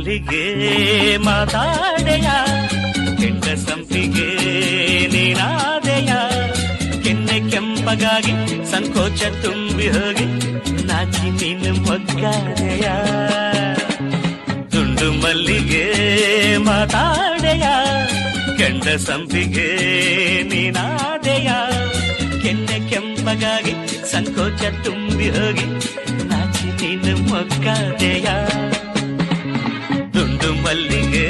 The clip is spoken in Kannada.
ಮಲ್ಲಿಗೆ ಮಾತಾಡೆಯ ಕೆಂಡ ಸಂಪಿಗೆ ನೀನಾದೆಯ ಕೆನ್ನೆ ಕೆಂಪಗಾಗಿ ಸಂಕೋಚ ತುಂಬಿ ಹೋಗಿ ನಾಚಿ ನೀನು ಮೊಗ್ಗಾದೆಯ ದುಂಡು ಮಲ್ಲಿಗೆ ಮಾತಾಡೆಯ ಕೆಂಡ ಸಂಪಿಗೆ ನೀನಾದೆಯ ಕೆನ್ನೆ ಕೆಂಪಗಾಗಿ ಸಂಕೋಚ ತುಂಬಿ ಹೋಗಿ ನಾಚಿ ನೀನು ಮೊಗ್ಗಾದೆಯ ದುಂಡು ಮಲ್ಲಿಗೆ